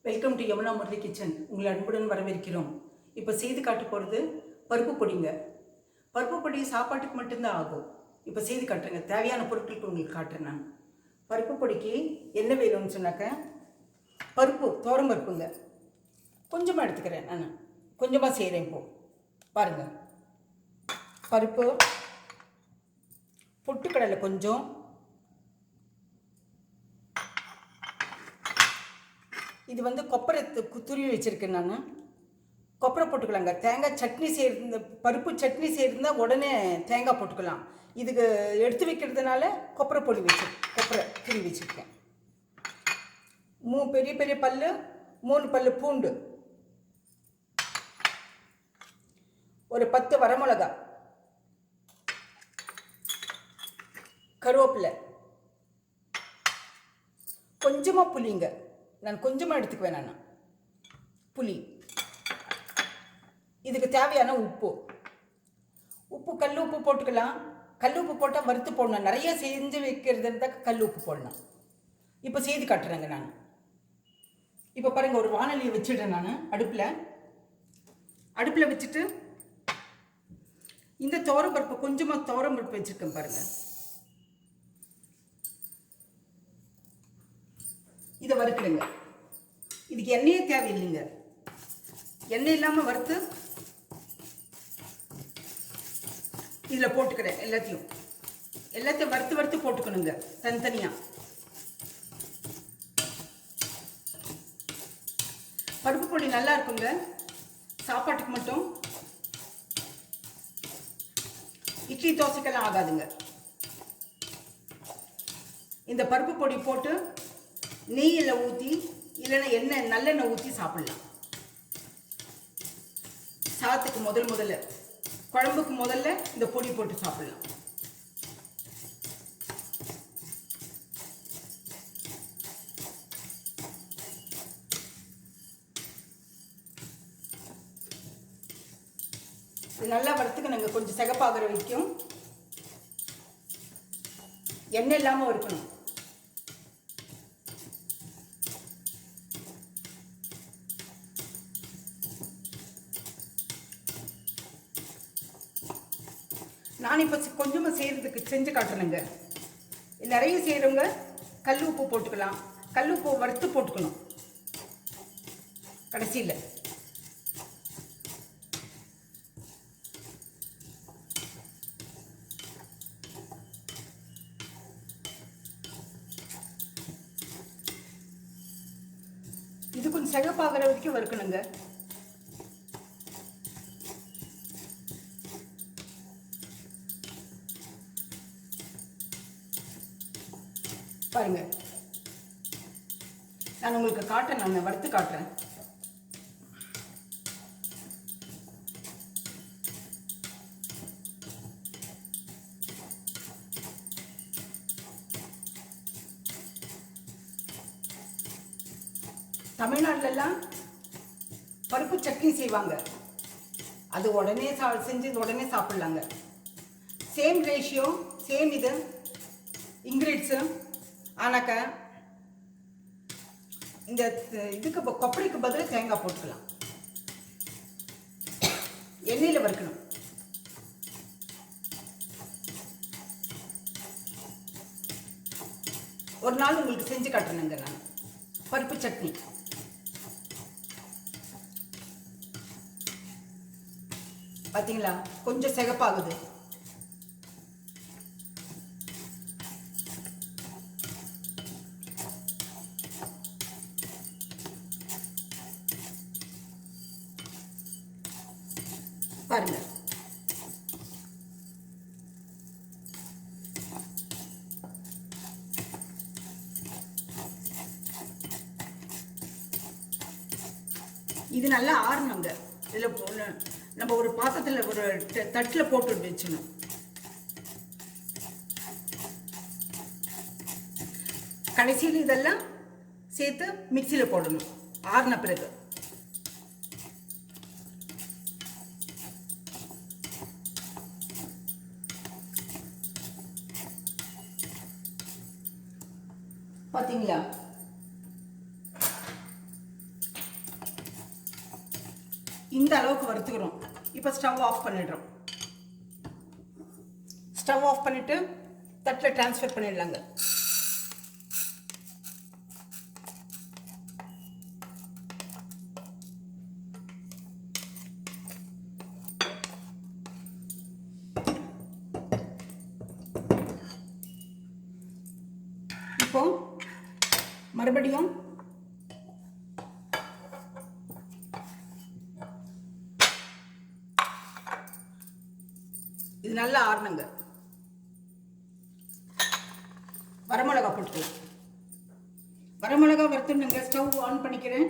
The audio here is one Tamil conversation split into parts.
Welcome to Yamuna Murali kitchen. உங்களை அன்புடன் வரவேற்கிறோம். இப்போ செய்து காட்ட போகிறது பருப்பு பொடிங்க. பருப்பு பொடி சாப்பாட்டுக்கு மட்டும்தான் ஆகும். இப்போ செய்து காட்டுறேங்க. தேவையான பொருட்களுக்கு உங்களுக்கு காட்டுறேன். நான் பருப்பு பொடிக்கு என்ன வேணும்னு சொன்னாக்க, பருப்பு தோரம் பருப்புங்க கொஞ்சமாக எடுத்துக்கிறேன். நான் கொஞ்சமாக செய்கிறேன். இப்போது பாருங்கள், பருப்பு, பொட்டுக்கடலை கொஞ்சம், இது வந்து கொப்பரை துருவி வச்சுருக்கேன். நான் கொப்பரை போட்டுக்கலாங்க. தேங்காய் சட்னி செய்யறது, பருப்பு சட்னி செய்யறதுனா உடனே தேங்காய் போட்டுக்கலாம். இதுக்கு எடுத்து வைக்கிறதுனால கொப்பரை பொடி கொப்பரை துருவி வச்சுருக்கேன். பெரிய பெரிய பல், 3 பல் பூண்டு, ஒரு 10 வரமிளகா, கருவேப்பிலை, கொஞ்சமாக புளிங்க. நான் கொஞ்சமாக எடுத்துக்குவேன். நான் புளி, இதுக்கு தேவையான உப்பு, கல் உப்பு போட்டுக்கலாம். கல் உப்பு போட்டால் வறுத்து போடணும். நிறைய செஞ்சு வைக்கிறது இருந்தால் கல் உப்பு போடணும். இப்போ செய்து காட்டுறேங்க. நான் இப்போ பாருங்கள், ஒரு வானொலியை வச்சுடுறேன். நான் அடுப்பில் வச்சுட்டு இந்த பருப்பு, கொஞ்சமாக பருப்பு வச்சுருக்கேன் பாருங்கள். இதை வறுக்கணுங்க. இதுக்கு எண்ணெயே தேவையில்லைங்க. எண்ணெய் இல்லாமல் வறுத்து இதில் போட்டுக்கிறேன். எல்லாத்தையும் வறுத்து போட்டுக்கணுங்க, தனித்தனியாக. பருப்பு பொடி நல்லா இருக்குங்க சாப்பாட்டுக்கு மட்டும். இட்லி தோசைக்கெல்லாம் ஆகாதுங்க. இந்த பருப்பு பொடி போட்டு நெய்யில் ஊற்றி, இல்லைன்னா நல்லெண்ணெய் ஊற்றி சாப்பிடலாம். சாதத்துக்கு முதல்ல, குழம்புக்கு முதல்ல இந்த பொடி போட்டு சாப்பிடலாம். இது நல்லா வறுத்துக்கணுங்க. கொஞ்சம் சிகப்பாகிற வரைக்கும் எண்ணெய் இல்லாமல் வறுக்கணும். நான் இப்போ கொஞ்சமாக செஞ்சு காட்டணுங்க. நிறைய செய்கிறவங்க கல் உப்பு போட்டுக்கலாம். கல் உப்பு வறுத்து போட்டுக்கணும் கடைசியில். இது கொஞ்சம் சிகப்பாகிற வரைக்கும் வறுக்கணுங்க. பாருங்க, நான் உங்களுக்கு காட்டுறேன். நான் வறுத்து காட்டுறேன். தமிழ்நாட்டிலலாம் பருப்பு சட்னி செய்வாங்க. அது உடனே செஞ்சு உடனே சாப்பிட்லாங்க. சேம் ரேஷியோ, சேம் இது இன்க்ரீடியன்ஸு. ஆனாக்கா இந்த இதுக்கு கொப்பரைக்கு பதிலாக தேங்காய் போட்டுக்கலாம். எண்ணெயில் வறுக்கணும். ஒரு நாள் உங்களுக்கு செஞ்சு காட்டுறேங்க. நான் பருப்பு சட்னி பார்த்தீங்களா, கொஞ்சம் சிகப்பாகுது. பாருங்க, இது நல்லா ஆறணுங்க. இதில் நம்ம ஒரு பாத்திரத்தில், ஒரு தட்டில் போட்டு வச்சுக்கணும். கடைசியில் இதெல்லாம் சேர்த்து மிக்சியில் போடணும் ஆறின பிறகு. பார்த்தீங்களா, இந்த அளவுக்கு வறுத்துக்கிறோம். இப்போ ஸ்டவ் ஆஃப் பண்ணிடுறோம். ஸ்டவ் ஆஃப் பண்ணிவிட்டு தட்டில் ட்ரான்ஸ்ஃபர் பண்ணிடலாங்க. இப்போ மறுபடியும் இது நல்லா ஆறணுங்க. வரமிளகா போட்டுக்கலாம். வரமிளகா வறுத்துணுங்க. ஸ்டவ் ஆன் பண்ணிக்கிறேன்.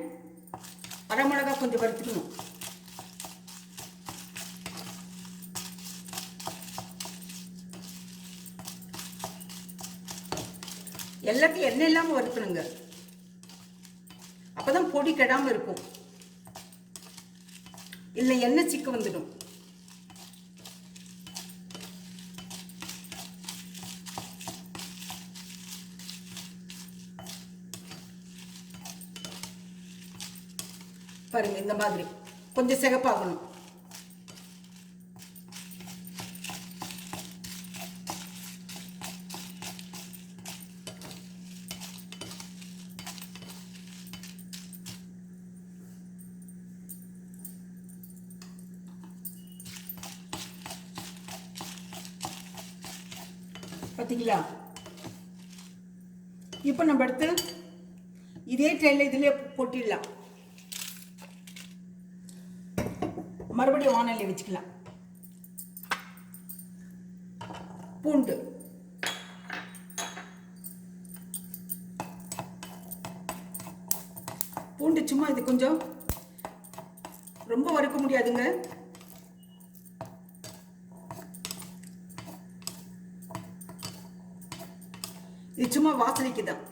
வரமிளகா கொஞ்சம் வறுத்துக்கணும். எல்லாத்தையும் எண்ணெய் இல்லாமல் வறுக்கணுங்க. அப்போதான் பொடி கெடாமல் இருக்கும். இல்லை எண்ணெய் சிக்க வந்துடும். பாருங்க, இந்த மாதிரி கொஞ்சம் சிகப்பாகணும். பார்த்தீங்களா? இப்போ நம்ம எடுத்து இதே ட்ரையில் இதிலே போட்டிடலாம். மறுபடியும் வானலில் வச்சுக்கலாம். பூண்டு பூண்டு சும்மா இது கொஞ்சம் ரொம்ப வறுக்க முடியாதுங்க. இது சும்மா வாசனைக்கு தான்.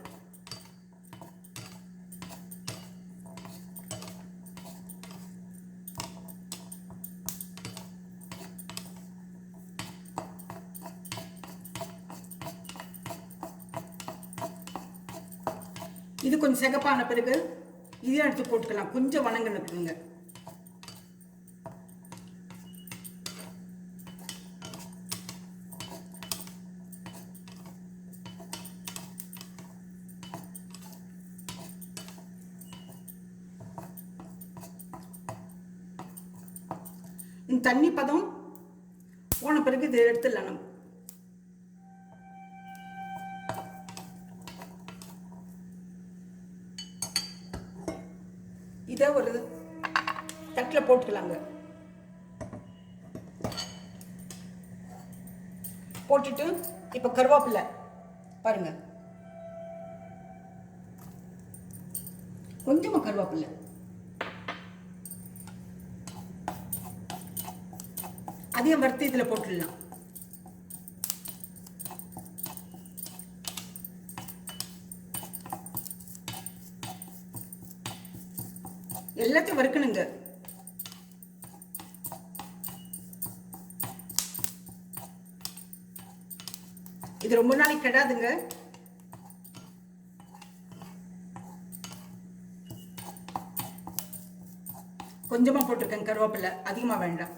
இது கொஞ்சம் சிகப்பான பிறகு இதையும் எடுத்து போட்டுக்கலாம். கொஞ்சம் வணங்கினுக்குங்க. இந்த தண்ணி பதம் போன பிறகு இதை எடுத்துடலாம். நம்ம இதை ஒரு தட்டில் போட்டுக்கலாங்க. போட்டுட்டு இப்போ கருவேப்பிலை பாருங்க, கொஞ்சமா கருவேப்பிலை, அதையும் வறுத்து இதில் போட்டுடலாம். எல்லாத்தையும் வறுக்கணுங்க. இது ரொம்ப நாளைக்கு கெடாதுங்க. கொஞ்சமா போட்டிருக்கேன் கருவேப்பிலை, அதிகமா வேண்டாம்.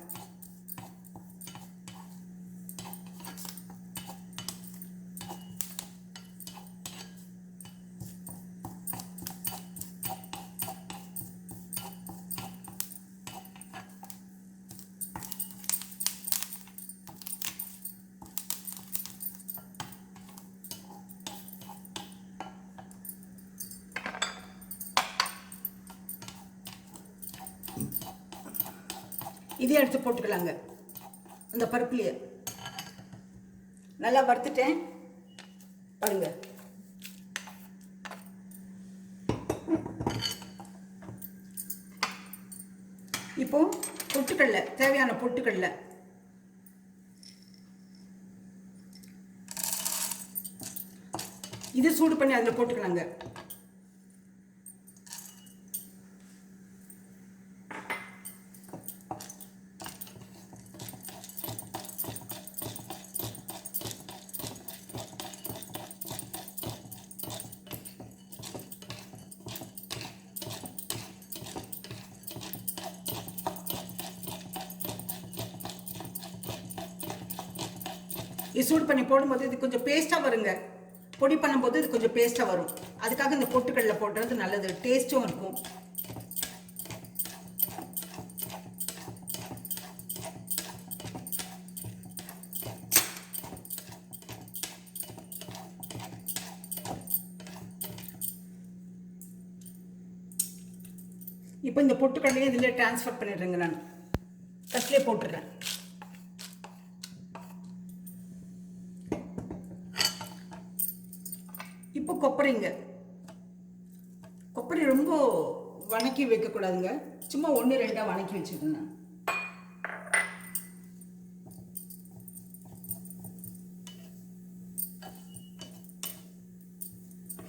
இதையும் எடுத்து போட்டுக்கலாங்க. அந்த பருப்புலையே நல்லா வறுத்துட்டேன் பாருங்க. இப்போ பொட்டுக்கடலை, தேவையான பொட்டுக்கடலை இது சூடு பண்ணி அதில் போட்டுக்கலாங்க. இது சூடு பண்ணி போடும்போது இது கொஞ்சம் பேஸ்ட்டாக வருங்க. பொடி பண்ணும்போது இது கொஞ்சம் பேஸ்ட்டாக வரும். அதுக்காக இந்த பொட்டுக்கடலை போடுறது நல்லது, டேஸ்ட்டும் இருக்கும். இப்போ இந்த பொட்டுக்கடலையும் இதில் ட்ரான்ஸ்ஃபர் பண்ணிடுறேங்க. நான் ஃபஸ்ட்லேயே போட்டுடுறேன். இப்போ கொப்பரைங்க. கொப்பரை ரொம்ப வணக்கி வைக்கக்கூடாதுங்க, சும்மா 1-2 வணக்கி வச்சுக்கோங்க.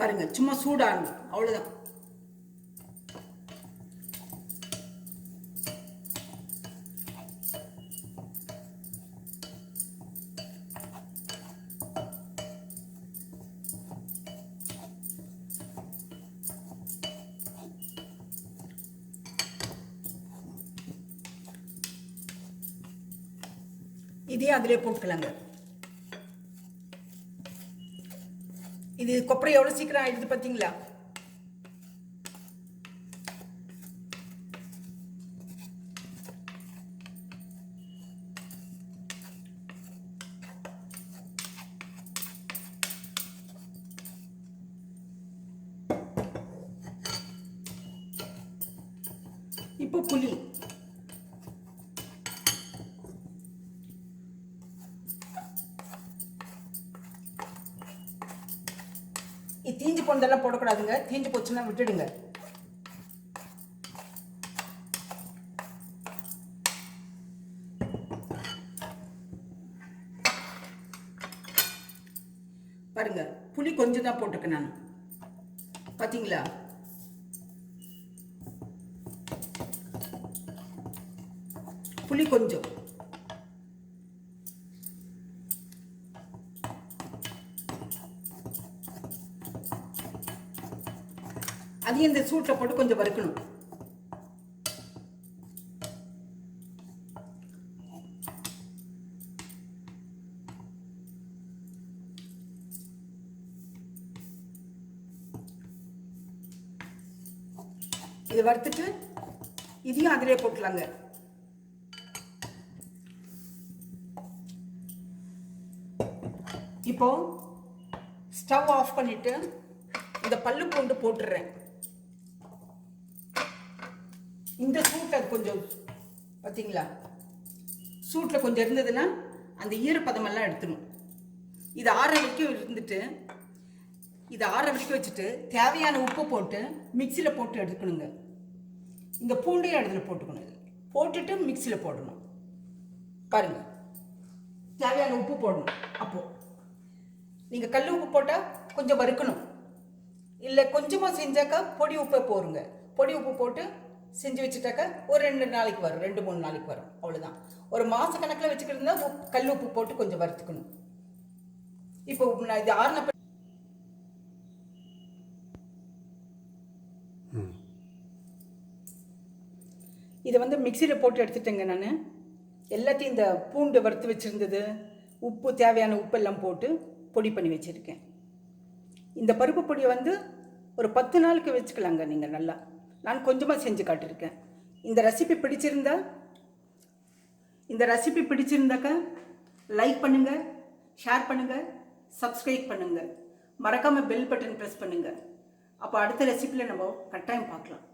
பாருங்க, சும்மா சூடாகும், அவ்வளோதான். இதே அதிலே போட்டுக்கலாங்க. இது கொப்பரை எவ்வளோ சீக்கிரம் ஆயிடுது பார்த்தீங்களா? இப்போ புளி, தீஞ்சு போனதெல்லாம் போடக்கூடாதுங்க, தீஞ்சு போச்சுன்னா விட்டுடுங்க. பாருங்க, புளி கொஞ்சம் தான் போட்டுக்கேன் நான், பார்த்தீங்களா? புளி கொஞ்சம். அதையும் இந்த சூட்டில் போட்டு கொஞ்சம் வறுக்கணும். இதை வறுத்துட்டு இதையும் அதிலே போட்டுலாங்க. இப்போ ஸ்டவ் ஆஃப் பண்ணிட்டு இந்த பல்லு பூண்டு போட்டுடுறேன். இந்த சூட் அது கொஞ்சம் பார்த்தீங்களா, சூட்டில் கொஞ்சம் இருந்ததுன்னா அந்த ஈரப்பதமெல்லாம் எடுத்துடும். இது ஆற வரைக்கும் இருந்துட்டு, இதை ஆற வரைக்கும் வச்சுட்டு தேவையான உப்பு போட்டு மிக்சியில் போட்டு எடுக்கணுங்க. இந்த பூண்டையும் இடத்துல போட்டுக்கணும், போட்டுட்டு மிக்சியில் போடணும். பாருங்கள், தேவையான உப்பு போடணும். அப்போது நீங்கள் கல் உப்பு போட்டால் கொஞ்சம் வறுக்கணும், இல்லை கொஞ்சமாக செஞ்சாக்கா பொடி உப்பை போடுங்க. பொடி உப்பு போட்டு செஞ்சு வச்சுட்டாக்கா ஒரு 2 நாளைக்கு வரும், 2-3 நாளைக்கு வரும், அவ்வளோதான். ஒரு மாத கணக்கில் வச்சுக்கிட்டு தான் கல் உப்பு போட்டு கொஞ்சம் வறுத்துக்கணும். இப்போ நான் இது ஆறின இதை வந்து மிக்சியில் போட்டு எடுத்துட்டேங்க. நான் எல்லாத்தையும் இந்த பூண்டு வறுத்து வச்சுருந்தது, உப்பு, தேவையான உப்பெல்லாம் போட்டு பொடி பண்ணி வச்சுருக்கேன். இந்த பருப்பு பொடியை வந்து ஒரு 10 நாளுக்கு வச்சுக்கலாங்க நீங்கள் நல்லா. நான் கொஞ்சமாக செஞ்சு காட்டியிருக்கேன். இந்த ரெசிபி பிடிச்சிருந்தாக்கா லைக் பண்ணுங்கள், ஷேர் பண்ணுங்கள், சப்ஸ்கிரைப் பண்ணுங்கள், மறக்காமல் பெல் பட்டன் ப்ரெஸ் பண்ணுங்கள். அப்போ அடுத்த ரெசிபியில் நம்ம கட்டாயம் பார்க்கலாம்.